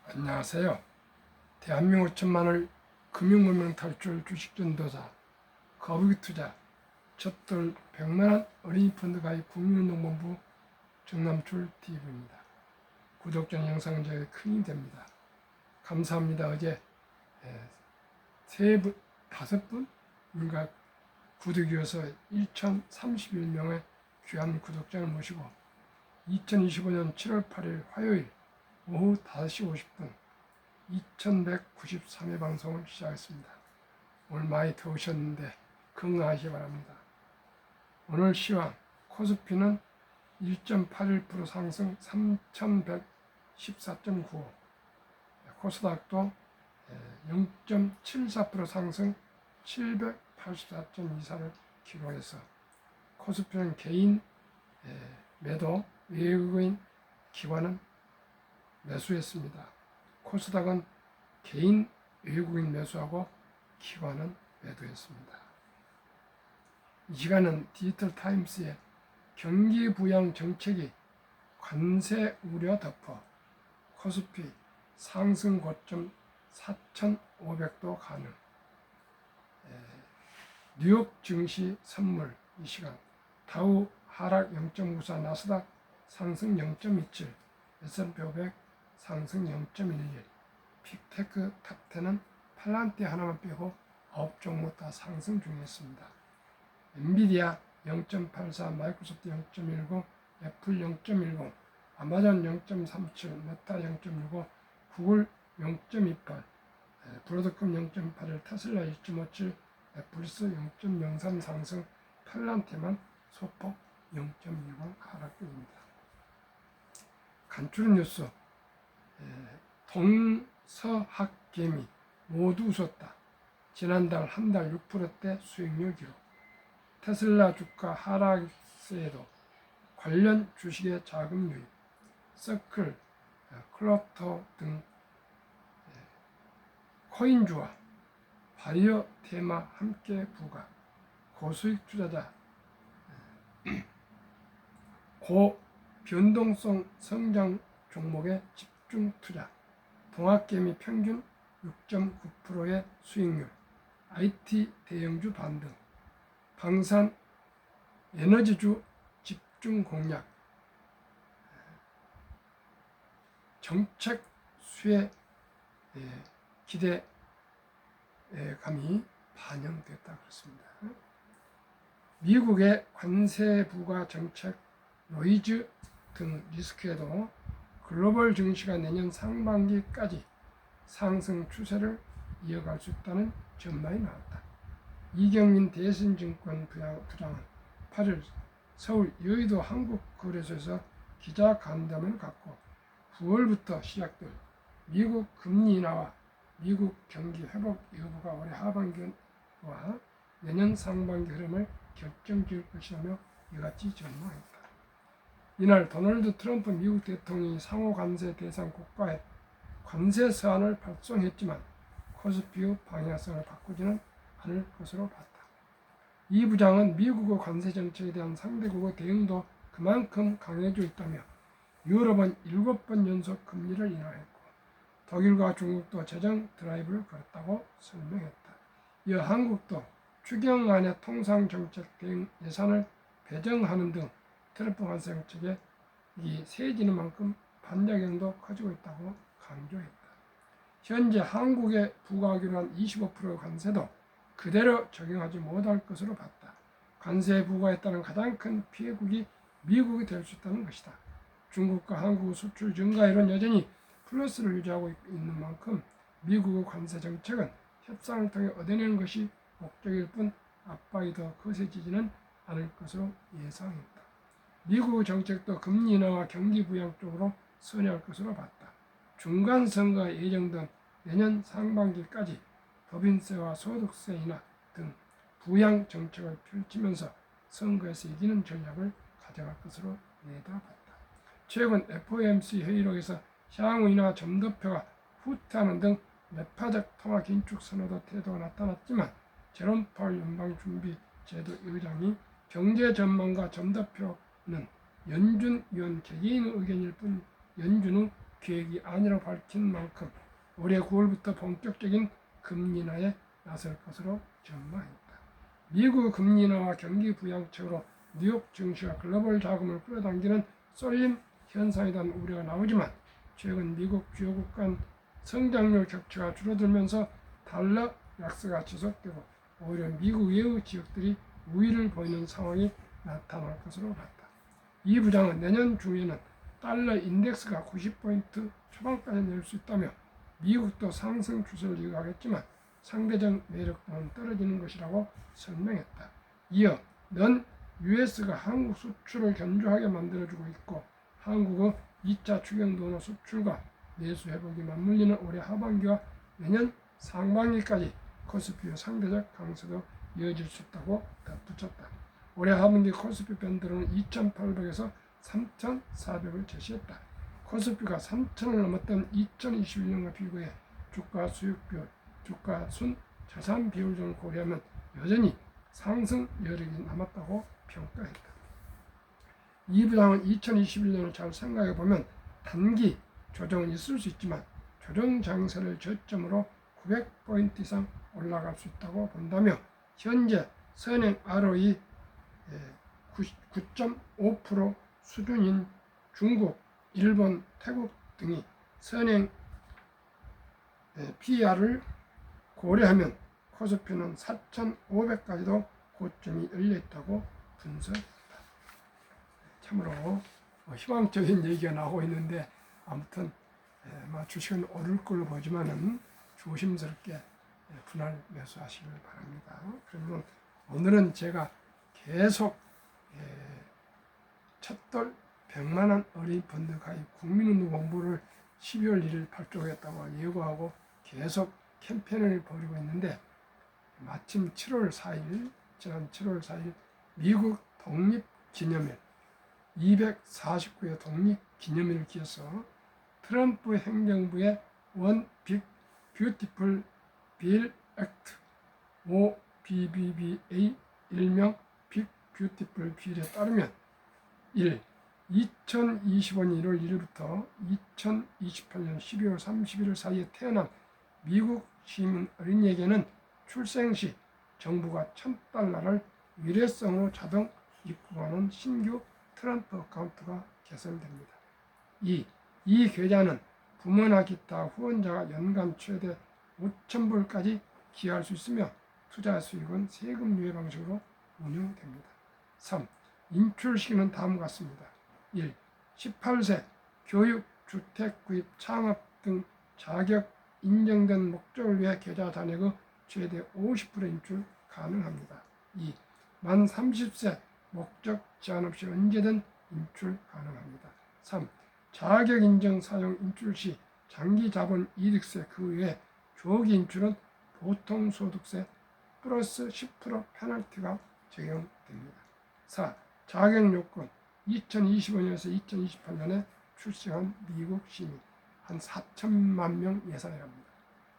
안녕하세요. 대한민국 천만을 금융문명 탈출 주식전도사 거북이투자 첫돌 100만원 어린이 펀드 가입 국민운동본부 정남출 TV입니다. 구독자 영상은 저에게 큰 힘이 됩니다. 감사합니다. 어제 다섯 분인가 구독이어서 1031명의 귀한 구독자를 모시고 2025년 7월 8일 화요일 오후 5시 50분 2193회 방송을 시작했습니다. 오늘 많이 더우셨는데 건강하시기 바랍니다. 오늘 시황 코스피는 1.81% 상승 3114.95, 코스닥도 0.74% 상승 784.24를 기록해서 코스피는 개인 매도, 외국인 기관은 매수했습니다. 코스닥은 개인 외국인 매수하고 기관은 매도했습니다. 이 시간은 디지털 타임스의 경기 부양 정책이 관세 우려 덮어 코스피 상승 고점 4,500도 가능, 뉴욕 증시 선물 이 시간 다우 하락 0.54, 나스닥 상승 0.27, S&P 500 상승 0.11, 픽테크 탑10은 팔란티 하나만 빼고 9종목 다 상승 중이었습니다. 엔비디아 0.84, 마이크로소프트 0.19, 애플 0.10, 아마존 0.37, 메타 0.65, 구글 0.28, 브로드컴 0.81, 테슬라 1.57, 애플리스 0.03 상승, 팔란티만 소폭 0.20 하락 중입니다. 간추린 뉴스, 동서학개미 모두 웃었다. 지난달 한 달 6%대 수익률 기록. 테슬라 주가 하락세에도 관련 주식의 자금 유입. 서클, 클러터 등 코인주와 바이오 테마 함께 부과. 고수익 투자자, 고변동성 성장 종목에 집중 투자. 동학개미 평균 6.9%의 수익률. IT 대형주 반등. 방산 에너지주 집중 공략. 정책 수혜 기대감이 반영됐다 그렇습니다. 미국의 관세 부과 정책, 노이즈 등 리스크에도 글로벌 증시가 내년 상반기까지 상승 추세를 이어갈 수 있다는 전망이 나왔다. 이경민 대신증권 부장은 8일 서울 여의도 한국거래소에서 기자간담회를 갖고 9월부터 시작될 미국 금리 인하와 미국 경기 회복 여부가 올해 하반기와 내년 상반기 흐름을 결정지을 것이라며 이같이 전망했다. 이날 도널드 트럼프 미국 대통령이 상호 관세 대상 국가에 관세 서한을 발송했지만 코스피의 방향성을 바꾸지는 않을 것으로 봤다. 이 부장은 미국의 관세 정책에 대한 상대국의 대응도 그만큼 강해져 있다며 유럽은 7번 연속 금리를 인하했고 독일과 중국도 재정 드라이브를 걸었다고 설명했다. 이어 한국도 추경안의 통상정책 대응 예산을 배정하는 등 트럼프 관세 정책에 세지는 만큼 반작용도 커지고 있다고 강조했다. 현재 한국에 부과하기로 한 25% 관세도 그대로 적용하지 못할 것으로 봤다. 관세 부과에 따른 가장 큰 피해국이 미국이 될 수 있다는 것이다. 중국과 한국 수출 증가율은 여전히 플러스를 유지하고 있는 만큼 미국의 관세 정책은 협상을 통해 얻어내는 것이 목적일 뿐 압박이 더 거세지지는 않을 것으로 예상했다. 미국의 정책도 금리 인하와 경기 부양 쪽으로 선회할 것으로 봤다. 중간선거가 예정된 내년 상반기까지 법인세와 소득세 인하 등 부양 정책을 펼치면서 선거에서 이기는 전략을 가져갈 것으로 내다봤다. 최근 FOMC 회의록에서 향후 인하 점도표가 후퇴하는 등 매파적 통화 긴축 선호도 태도가 나타났지만 제롬 파월 연방준비제도 의장이 경제 전망과 점도표는 연준 위원 개개인의 의견일 뿐 연준의 계획이 아니라고 밝힌 만큼 올해 9월부터 본격적인 금리 인하에 나설 것으로 전망했다. 미국 금리 인하와 경기 부양책으로 뉴욕 증시와 글로벌 자금을 끌어당기는 쏠림 현상에 대한 우려가 나오지만 최근 미국 주요국 간 성장률 격차가 줄어들면서 달러 약세가 지속되고 오히려 미국 외의 지역들이 우위를 보이는 상황이 나타날 것으로 봤다. 이 부장은 내년 중에는 달러 인덱스가 90포인트 초반까지 낼 수 있다며 미국도 상승 추세를 이어가겠지만 상대적 매력 또한 떨어지는 것이라고 설명했다. 이어 넌 US가 한국 수출을 견조하게 만들어주고 있고 한국의 2차 추경도로 수출과 내수 회복이 맞물리는 올해 하반기와 내년 상반기까지 코스피의 상대적 강세도 이어질 수 있다고 덧붙였다. 올해 하반기 코스피 밴드로는 2,800에서 3,400을 제시했다. 코스피가 3,000을 넘었던 2021년과 비교해 주가 수익 비율, 주가 순 자산 비율 등을 고려하면 여전히 상승 여력이 남았다고 평가했다. 이 부장은 2021년을 잘 생각해 보면 단기 조정은 있을 수 있지만 조정 장세를 저점으로 900포인트 이상 올라갈 수 있다고 본다며 현재 선행 ROE 9.5% 수준인 중국, 일본, 태국 등이 선행 PR을 고려하면 코스피는 4,500까지도 고점이 열려있다고 분석했다. 참으로 희망적인 얘기가 나오고 있는데 아무튼 주식은 오를 걸로 보지만은 조심스럽게 분할 매수하시길 바랍니다. 그러면 오늘은 제가 계속 첫돌 100만원 어린이 펀드 가입 국민운동 공부를 12월 1일 발족했다고 예고하고 계속 캠페인을 벌이고 있는데 마침 7월 4일 지난 7월 4일 미국 독립기념일 249회 독립기념일을 기해서 트럼프 행정부의 원 빅 뷰티풀 빌 액트 OBBBA 일명 빅 뷰티풀 빌에 따르면 1. 2025년 1월 1일부터 2028년 12월 31일 사이에 태어난 미국 시민 어린이에게는 출생 시 정부가 $1,000를 일회성으로 자동 입금하는 신규 트럼프 어카운트가 개설됩니다. 2. 이 계좌는 부모나 기타 후원자가 연간 최대 5,000불까지 기여할 수 있으며 투자 수익은 세금 유예 방식으로 운영됩니다. 3. 인출 시기는 다음과 같습니다. 1. 18세 교육, 주택 구입, 창업 등 자격 인정된 목적을 위해 계좌 잔액의 최대 50%의 인출 가능합니다. 2. 만 30세 목적 제한 없이 언제든 인출 가능합니다. 3. 자격 인정 사용 인출 시 장기 자본 이득세 그 외에 조기 인출은 보통 소득세 플러스 10% 페널티가 적용됩니다. 4. 자격 요건 2025년에서 2028년에 출생한 미국 시민 한 4천만 명 예상합니다.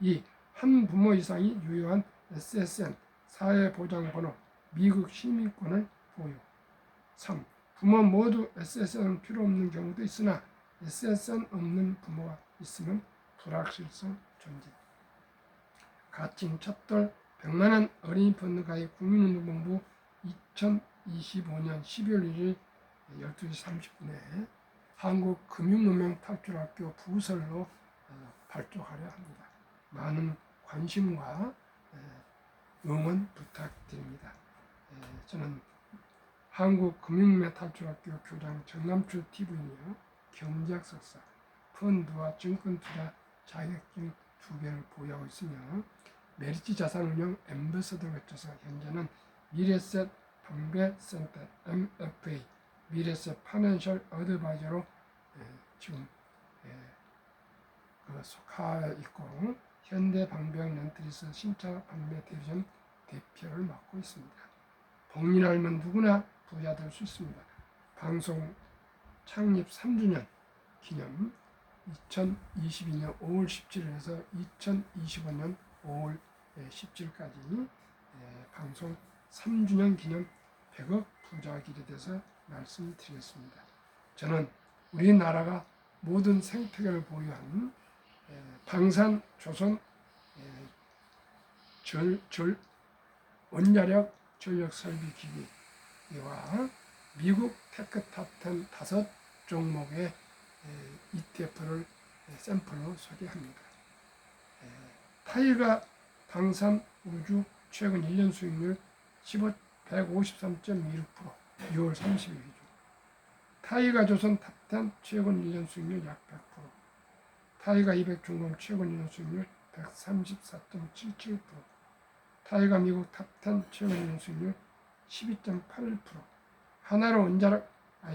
2. 한 부모 이상이 유효한 SSN 사회보장번호 미국 시민권을 보유. 3. 부모 모두 SSN은 필요 없는 경우도 있으나 SSN 없는 부모가 있으면 불확실성 존재. 가칭 첫돌 100만원 어린이 펀드 가입 국민운동본부 2025년 12월 1일 12시 30분에 한국금융문명 탈출학교 부설로 발족하려 합니다. 많은 관심과 응원 부탁드립니다. 저는 한국금융문명 탈출학교 교장 정남출 TV이며 경제학 석사, 펀드와 증권투자 자격증 2개를 보유하고 있으며 메리츠 자산운용 앰버서더를 거쳐서 현재는 미래셋 방배센터 MFA 미래셋 파이낸셜 어드바이저로 지금 속하여 있고 현대방배형 렌트리스 신차 판매 디비전 대표를 맡고 있습니다. 복리를 알면 누구나 부자 될 수 있습니다. 방송 창립 3주년 기념 2022년 5월 17일에서 2025년 5월 17일까지 방송 3주년 기념 100억 부자 길에 대해서 말씀드리겠습니다. 저는 우리나라가 모든 생태계를 보유한 방산 조선 원자력 전력 설비 기기와 미국 테크탑10 5 종목의 ETF를 샘플로 소개합니다. 타이가 방산 우주 최근 1년 수익률 153.26%, 6월 30일 기준. 타이가 조선 탑10 최근 1년 수익률 약 100%, 타이가 200 중공 최근 1년 수익률 134.77%, 타이가 미국 탑10 최근 1년 수익률 12.81%, 하나로 원자력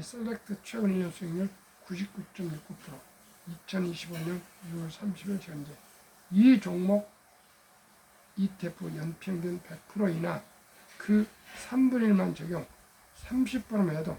셀렉트 최근 1년 수익률 99.69%, 2025년 6월 30일 현재. 이 종목 ETF 연평균 100%이나 그 3분의 1만 적용, 30% 매도,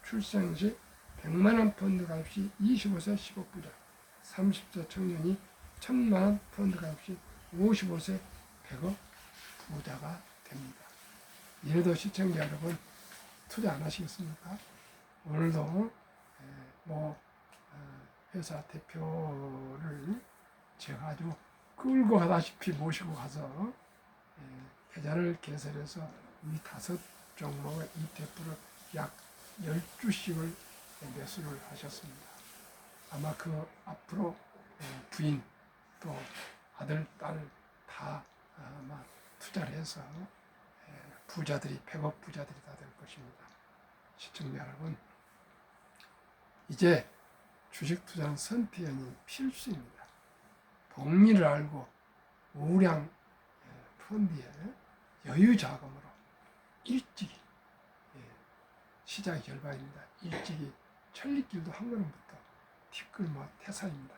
출생 시 100만원 펀드 가입 시 25세 10억 부자, 30세 청년이 1000만원 펀드 가입 시 55세 100억 부자가 됩니다. 이래도 시청자 여러분 투자 안 하시겠습니까? 오늘도 회사 대표를 제가 아주 끌고 가다시피 모시고 가서 계좌를 개설해서 이 5 종목의 ETF를 약 12주씩을 매수를 하셨습니다. 아마 그 앞으로 부인 또 아들, 딸 다 아마 투자를 해서 부자들이 100억 부자들이 다 될 것입니다. 시청자 여러분, 이제 주식 투자는 선택이 아닌 필수입니다. 복리를 알고 우량 펀드에 여유 자금으로 일찍이 시작이 결과입니다. 일찍이 천리길도 한 걸음부터 티끌 태산입니다.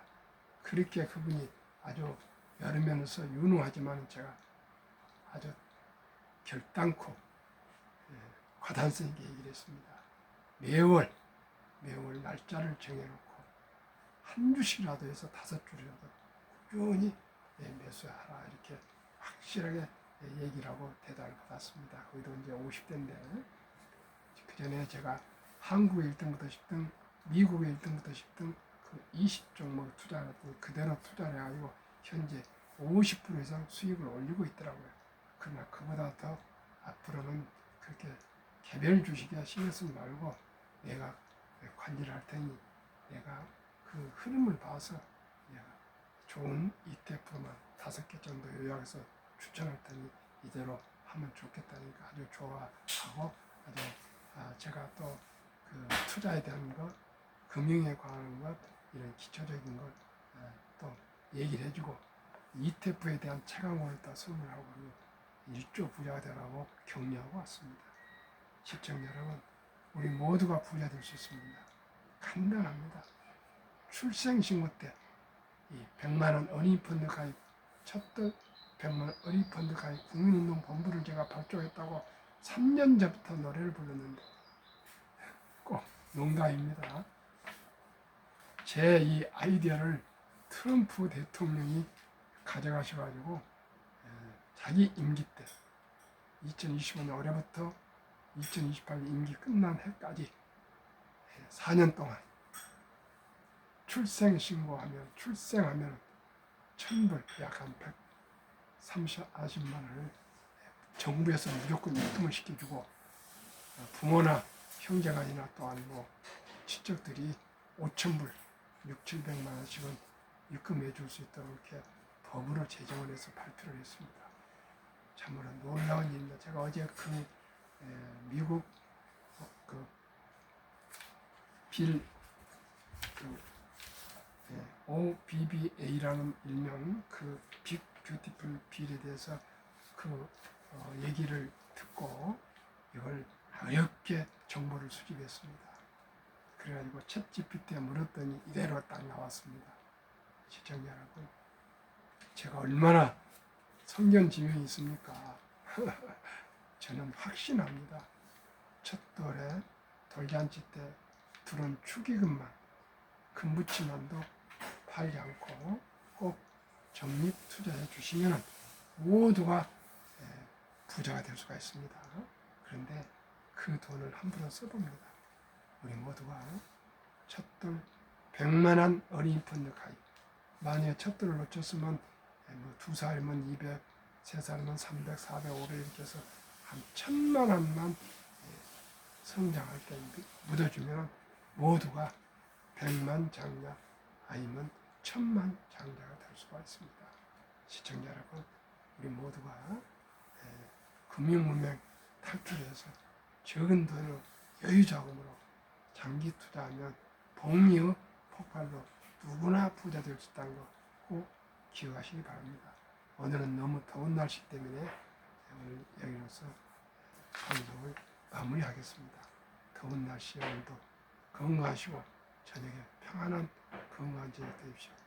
그렇게 그분이 아주 여러 면에서 유능하지만 제가 아주 결단코 과단성 있게 얘기를 했습니다. 매월 날짜를 정해놓고 한 주씩이라도 해서 5주라도 꾸준히 매수하라 이렇게 확실하게 얘기를 하고 대답을 받았습니다. 거기도 이제 50대인데 그 전에 제가 한국의 1등부터 10등, 미국의 1등부터 10등 그 20종목 투자했더니 그대로 투자를 해가지고 현재 50% 이상 수익을 올리고 있더라고요. 그러나 그보다 더 앞으로는 그렇게 개별 주식에 신경 쓰지 말고 내가 관리를 할 테니 내가 그 흐름을 봐서 내가 좋은 ETF만 5개 정도 요약해서 추천할 테니 이대로 하면 좋겠다니까 아주 좋아하고 아주 제가 또 그 투자에 대한 것, 금융에 관한 것, 이런 기초적인 걸 또 얘기를 해주고 ETF에 대한 체감을 또 선물하고 일조 부자가 되라고 격려하고 왔습니다. 시청자 여러분, 우리 모두가 부자 될 수 있습니다. 간단합니다. 출생신고 때 이 100만원 어린이 펀드 가입, 첫달 100만원 어린이 펀드 가입 국민운동본부를 제가 발족했다고 3년 전부터 노래를 불렀는데 꼭 농담입니다. 제 이 아이디어를 트럼프 대통령이 가져가셔가지고 자기 임기 때 2025년 올해부터 2028년 임기 끝난 해까지 4년 동안 출생하면 1000불 약 한 130만 원을 정부에서 무조건 입금을 시켜주고 부모나 형제간이나 또한 친척들이 5,000불 600~700만 원씩은 입금해 줄 수 있도록 이렇게 법으로 제정을 해서 발표를 했습니다. 참으로 놀라운 일입니다. 제가 어제 미국 OBBA라는 일명 빅 뷰티풀 빌에 대해서 얘기를 듣고 이걸 어렵게 정보를 수집했습니다. 그래가지고 챗GPT에 물었더니 이대로 딱 나왔습니다. 시청자 여러분, 제가 얼마나 성견지명이 있습니까? 저는 확신합니다. 첫 돌에 돌잔치 때 들어온 축의금만, 금부치만도 팔지 않고 꼭 적립 투자해 주시면 모두가 부자가 될 수가 있습니다. 그런데 그 돈을 함부로 써봅니다. 우리 모두가 첫돌 100만한 어린이 펀드 가입. 만약에 척도를 놓쳤으면 뭐 2살이면 200, 3살이면 300, 400, 500 이렇게 해서 한 1000만 원만 성장할 때 묻어주면 모두가 100만 장자 아니면 1000만 장자가 될 수가 있습니다. 시청자 여러분, 우리 모두가 금융문맹 탈출해서 적은 돈으로 여유자금으로 장기 투자하면 복리의 폭발로 누구나 부자 될 수 있다는 거 꼭 기억하시기 바랍니다. 오늘은 너무 더운 날씨 때문에 오늘 여기로서 방송을 마무리하겠습니다. 더운 날씨에 오늘도 건강하시고 저녁에 평안한 건강한 저녁 되십시오.